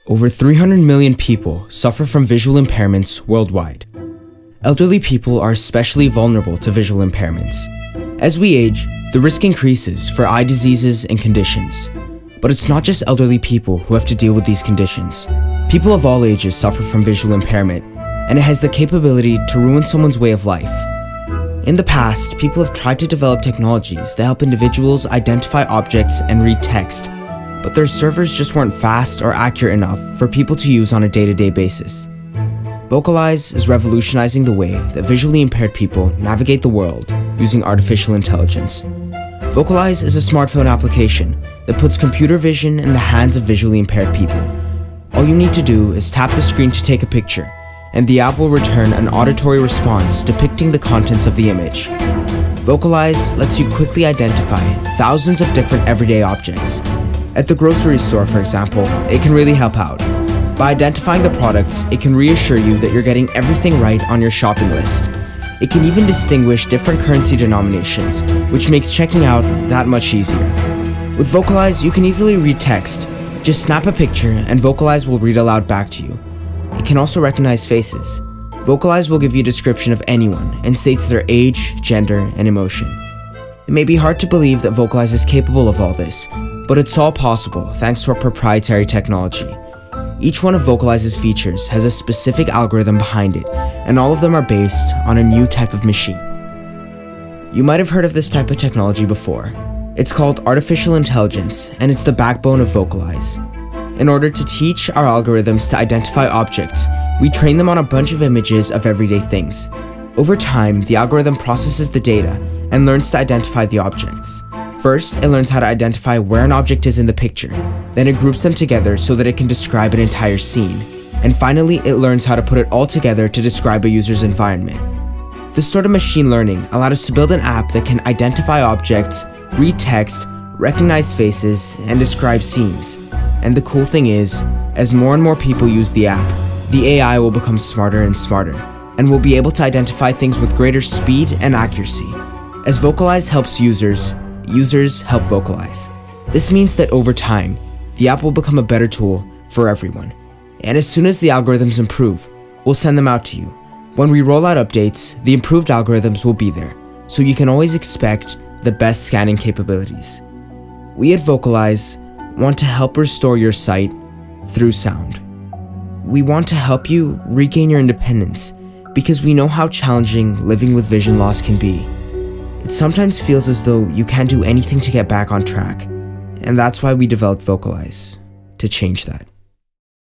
Over 300 million people suffer from visual impairments worldwide. Elderly people are especially vulnerable to visual impairments. As we age, the risk increases for eye diseases and conditions. But it's not just elderly people who have to deal with these conditions. People of all ages suffer from visual impairment, and it has the capability to ruin someone's way of life. In the past, people have tried to develop technologies that help individuals identify objects and read text, but their servers just weren't fast or accurate enough for people to use on a day-to-day basis. VocalEyes is revolutionizing the way that visually impaired people navigate the world using artificial intelligence. VocalEyes is a smartphone application that puts computer vision in the hands of visually impaired people. All you need to do is tap the screen to take a picture, and the app will return an auditory response depicting the contents of the image. VocalEyes lets you quickly identify thousands of different everyday objects. At the grocery store, for example, it can really help out. By identifying the products, it can reassure you that you're getting everything right on your shopping list. It can even distinguish different currency denominations, which makes checking out that much easier. With VocalEyes, you can easily read text. Just snap a picture and VocalEyes will read aloud back to you. It can also recognize faces. VocalEyes will give you a description of anyone and states their age, gender, and emotion. It may be hard to believe that VocalEyes is capable of all this, but it's all possible thanks to our proprietary technology. Each one of VocalEyes' features has a specific algorithm behind it, and all of them are based on a new type of machine. You might have heard of this type of technology before. It's called artificial intelligence, and it's the backbone of VocalEyes. In order to teach our algorithms to identify objects, we train them on a bunch of images of everyday things. Over time, the algorithm processes the data and learns to identify the objects. First, it learns how to identify where an object is in the picture. Then it groups them together so that it can describe an entire scene. And finally, it learns how to put it all together to describe a user's environment. This sort of machine learning allowed us to build an app that can identify objects, read text, recognize faces, and describe scenes. And the cool thing is, as more and more people use the app, the AI will become smarter and smarter, and will be able to identify things with greater speed and accuracy. As VocalEyes helps users help VocalEyes. This means that over time, the app will become a better tool for everyone. And as soon as the algorithms improve, we'll send them out to you. When we roll out updates, the improved algorithms will be there, so you can always expect the best scanning capabilities. We at VocalEyes want to help restore your sight through sound. We want to help you regain your independence because we know how challenging living with vision loss can be. It sometimes feels as though you can't do anything to get back on track, and that's why we developed VocalEyes, to change that.